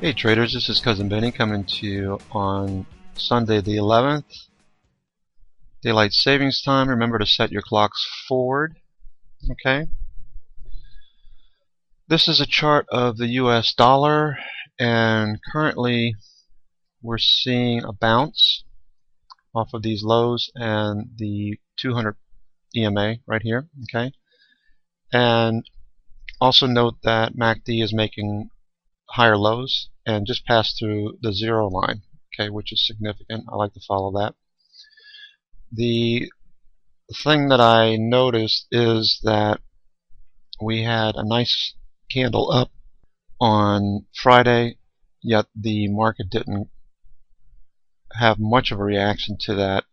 Hey traders, this is Cousin Benny coming to you on Sunday the 11th. Daylight savings time. Remember to set your clocks forward. Okay. This is a chart of the US dollar, and currently we're seeing a bounce off of these lows and the 200 EMA right here. Okay. And also note that MACD is making higher lows and just passed through the zero line, okay, which is significant. I like to follow that. The thing that I noticed is that we had a nice candle up on Friday, yet the market didn't have much of a reaction to that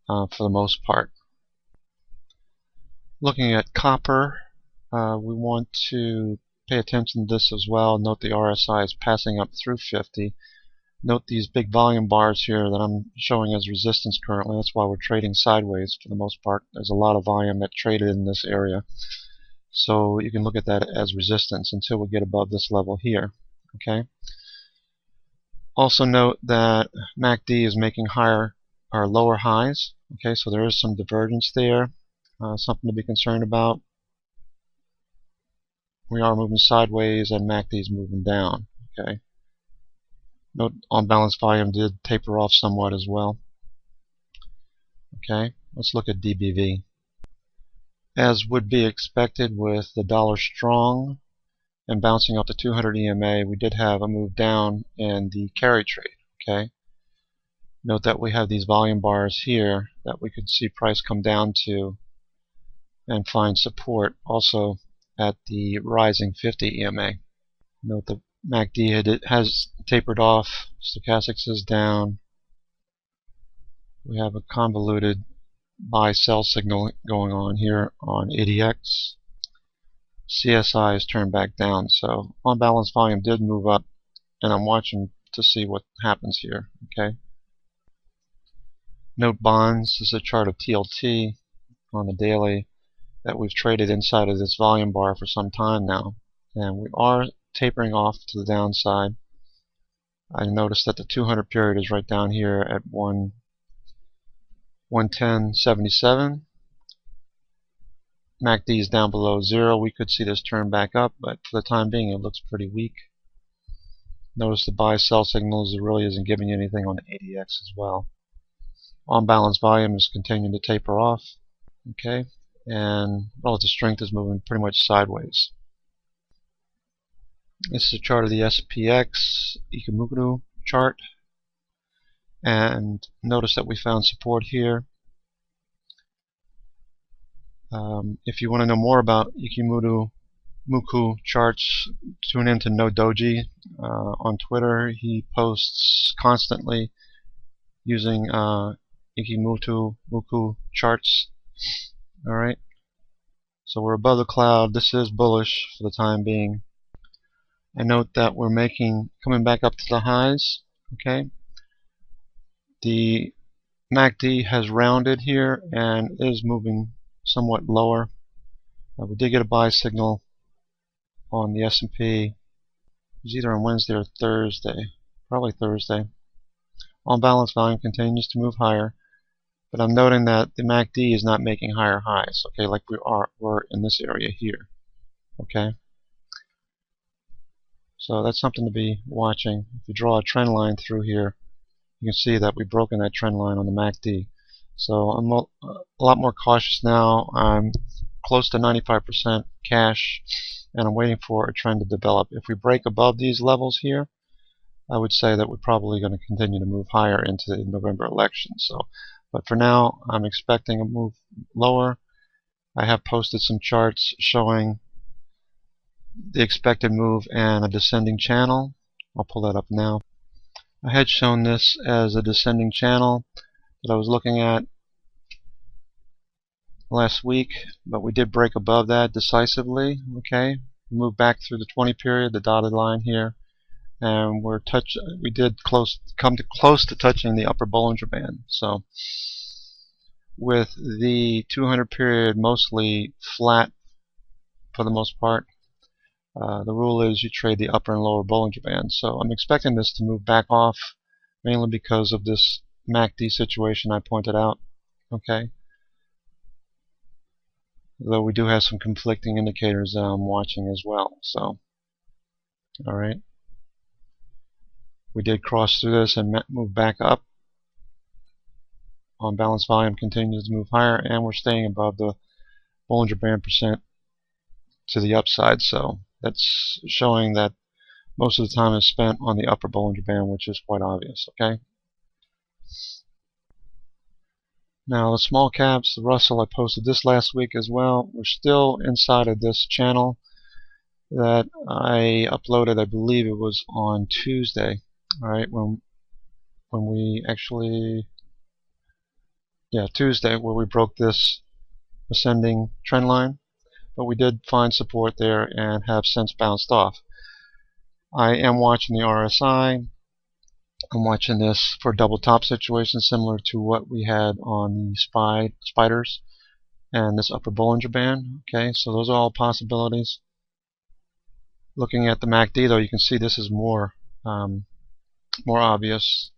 for the most part. Looking at copper, we want to pay attention to this as well. Note the RSI is passing up through 50. Note these big volume bars here that I'm showing as resistance currently. That's why we're trading sideways for the most part. There's a lot of volume that traded in this area. So you can look at that as resistance until we get above this level here. Okay. Also note that MACD is making higher or lower highs. Okay, so there is some divergence there. Something to be concerned about. We are moving sideways and MACD is moving down. Okay. Note on balance volume did taper off somewhat as well. Okay, let's look at DBV. As would be expected with the dollar strong and bouncing up to 200 EMA, we did have a move down in the carry trade. Okay. Note that we have these volume bars here that we could see price come down to and find support also at the rising 50 EMA. Note the MACD has tapered off, stochastics is down. We have a convoluted buy-sell signal going on here on ADX. CSI is turned back down, so on balance volume did move up, and I'm watching to see what happens here. Okay. Note bonds. This is a chart of TLT on the daily that we've traded inside of this volume bar for some time now, and we are tapering off to the downside. I noticed that the 200 period is right down here at 110.77. MACD is down below zero. We could see this turn back up, but for the time being it looks pretty weak. Notice the buy-sell signals, it really isn't giving anything on the ADX as well. On balance volume is continuing to taper off. Okay, and relative strength is moving pretty much sideways. This is a chart of the SPX Ikemukuru chart, and notice that we found support here. If you want to know more about Ikemukuru charts, tune in to No Doji on Twitter. He posts constantly using Ikemukuru charts. Alright, so we're above the cloud. This is bullish for the time being. I note that we're coming back up to the highs. Okay, the MACD has rounded here and is moving somewhat lower. We did get a buy signal on the S&P. It was either on Wednesday or Thursday, probably Thursday. On balance volume continues to move higher, but I'm noting that the MACD is not making higher highs. Okay, like we're in this area here. Okay. So that's something to be watching. If you draw a trend line through here, you can see that we've broken that trend line on the MACD. So I'm a lot more cautious now. I'm close to 95% cash, and I'm waiting for a trend to develop. If we break above these levels here, I would say that we're probably going to continue to move higher into the November election. But for now, I'm expecting a move lower. I have posted some charts showing the expected move and a descending channel. I'll pull that up now. I had shown this as a descending channel that I was looking at last week, but we did break above that decisively. Okay, move back through the 20 period, the dotted line here, and we did come close to touching the upper Bollinger Band. So with the 200 period mostly flat for the most part, The rule is you trade the upper and lower Bollinger Bands. So I'm expecting this to move back off, mainly because of this MACD situation I pointed out. Okay. Though we do have some conflicting indicators that I'm watching as well. So, all right. We did cross through this and move back up. On balance, volume continues to move higher, and we're staying above the Bollinger Band percent to the upside. So that's showing that most of the time is spent on the upper Bollinger Band, which is quite obvious. Okay. Now the small caps, the Russell, I posted this last week as well. We're still inside of this channel that I uploaded. I believe it was on Tuesday. All right, when we actually, yeah, Tuesday, where we broke this ascending trend line, but we did find support there and have since bounced off. I am watching the RSI. I'm watching this for double top situation, similar to what we had on the spiders and this upper Bollinger Band. Okay, so those are all possibilities. Looking at the MACD, though, you can see this is more obvious.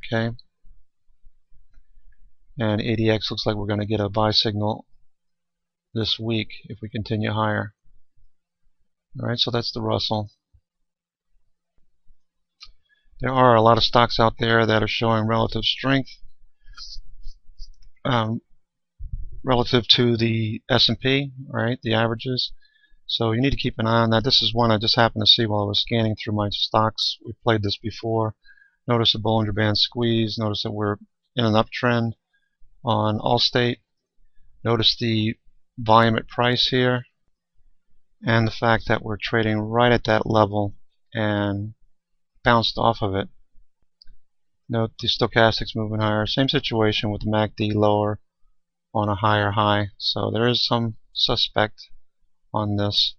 Okay, and ADX looks like we're going to get a buy signal this week if we continue higher. All right, so that's the Russell. There are a lot of stocks out there that are showing relative strength relative to the S&P, right, the averages. So you need to keep an eye on that. This is one I just happened to see while I was scanning through my stocks. We played this before. Notice the Bollinger Band squeeze. Notice that we're in an uptrend on Allstate. Notice the volume at price here, and the fact that we're trading right at that level and bounced off of it. Note the stochastics moving higher. Same situation with the MACD lower on a higher high. So there is some suspect on this.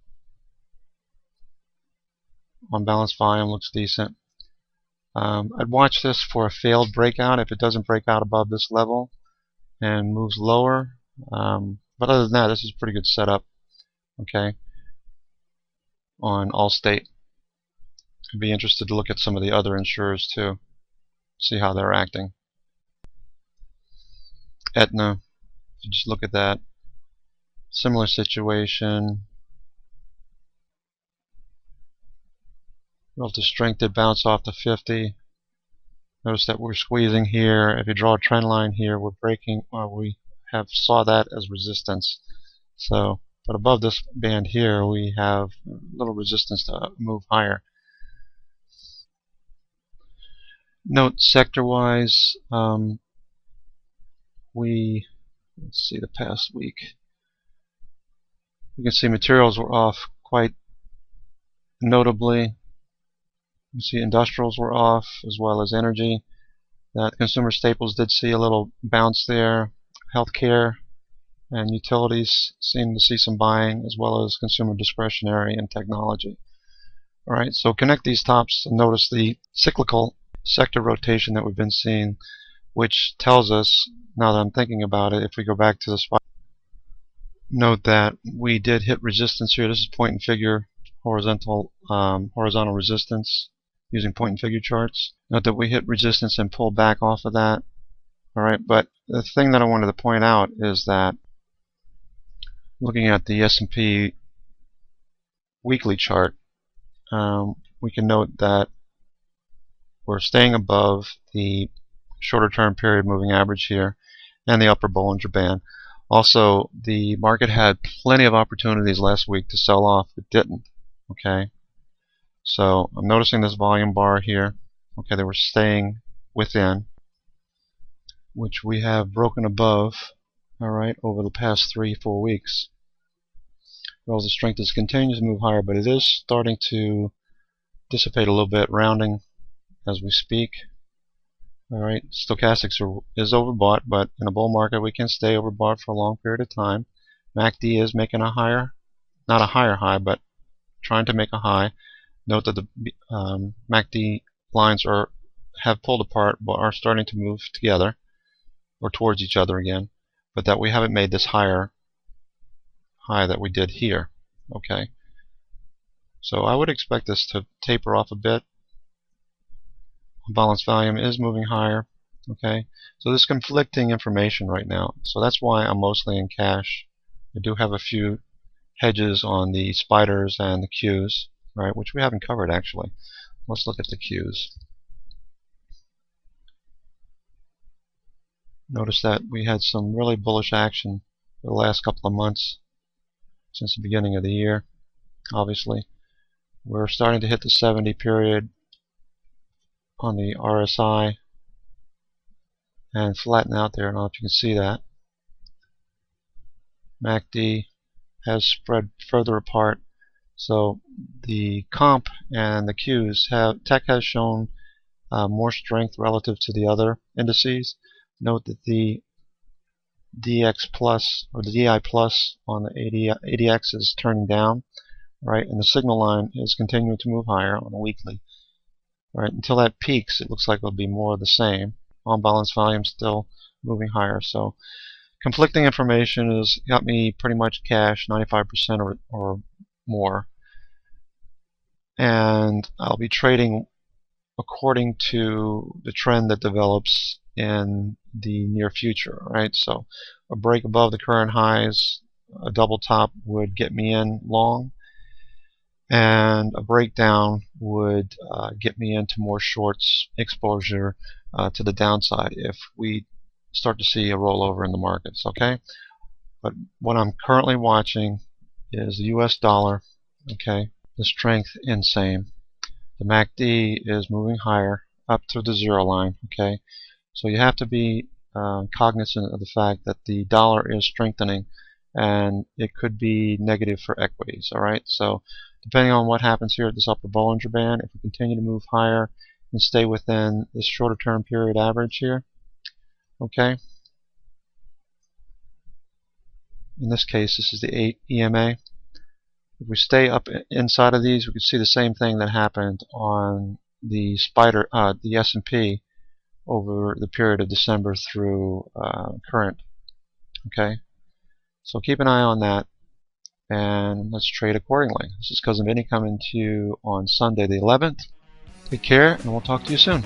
On balance, volume looks decent. I'd watch this for a failed breakout if it doesn't break out above this level and moves lower. But other than that, this is a pretty good setup. Okay, on Allstate. I'd be interested to look at some of the other insurers too, see how they're acting. Aetna, if you just look at that, similar situation. Relative strength did bounce off the 50. Notice that we're squeezing here. If you draw a trend line here, we're breaking, or we have saw that as resistance. So, but above this band here, we have a little resistance to move higher. Note sector-wise, let's see the past week. You can see materials were off quite notably. You see industrials were off, as well as energy. That consumer staples did see a little bounce there. Healthcare and utilities seem to see some buying, as well as consumer discretionary and technology. All right, so connect these tops and notice the cyclical sector rotation that we've been seeing, which tells us, now that I'm thinking about it, if we go back to the spot, note that we did hit resistance here. This is point and figure horizontal resistance using point and figure charts. Note that we hit resistance and pulled back off of that. All right, but the thing that I wanted to point out is that looking at the S&P weekly chart, we can note that we're staying above the shorter term period moving average here and the upper Bollinger Band. Also, the market had plenty of opportunities last week to sell off, but didn't. Okay, so I'm noticing this volume bar here. Okay, they were staying within, which we have broken above. All right, over the past 3-4 weeks. Well, the strength is continuing to move higher, but it is starting to dissipate a little bit, rounding as we speak. All right, stochastics is overbought, but in a bull market we can stay overbought for a long period of time. MACD is making a higher, not a higher high, but trying to make a high. Note that the MACD lines have pulled apart, but are starting to move together or towards each other again, but that we haven't made this higher high that we did here. Okay, so I would expect this to taper off a bit. Balance volume is moving higher. Okay, so there's conflicting information right now, so that's why I'm mostly in cash. I do have a few hedges on the spiders and the Qs, right, which we haven't covered actually. Let's look at the Qs. Notice that we had some really bullish action for the last couple of months since the beginning of the year. Obviously, we're starting to hit the 70 period on the RSI and flatten out there. I don't know if you can see that. MACD has spread further apart. So the comp and the Qs tech has shown more strength relative to the other indices. Note that the DX plus or the DI plus on the ADX is turning down, right, and the signal line is continuing to move higher on a weekly. Right, until that peaks, it looks like it'll be more of the same. On balance volume still moving higher. So conflicting information has got me pretty much cash, 95% or more. And I'll be trading according to the trend that develops in the near future, right? So a break above the current highs, a double top would get me in long, and a breakdown would get me into more shorts exposure to the downside if we start to see a rollover in the markets. Okay, but what I'm currently watching is the US dollar. Okay, the strength insane. The MACD is moving higher up to the zero line. Okay, so you have to be cognizant of the fact that the dollar is strengthening and it could be negative for equities. Alright, so depending on what happens here at this upper Bollinger Band, if we continue to move higher and stay within this shorter term period average here, okay, in this case this is the 8 EMA. If we stay up inside of these, we can see the same thing that happened on the the S&P over the period of December through current. Okay, so keep an eye on that, and let's trade accordingly. This is Cousin Vinny coming to you on Sunday the 11th. Take care, and we'll talk to you soon.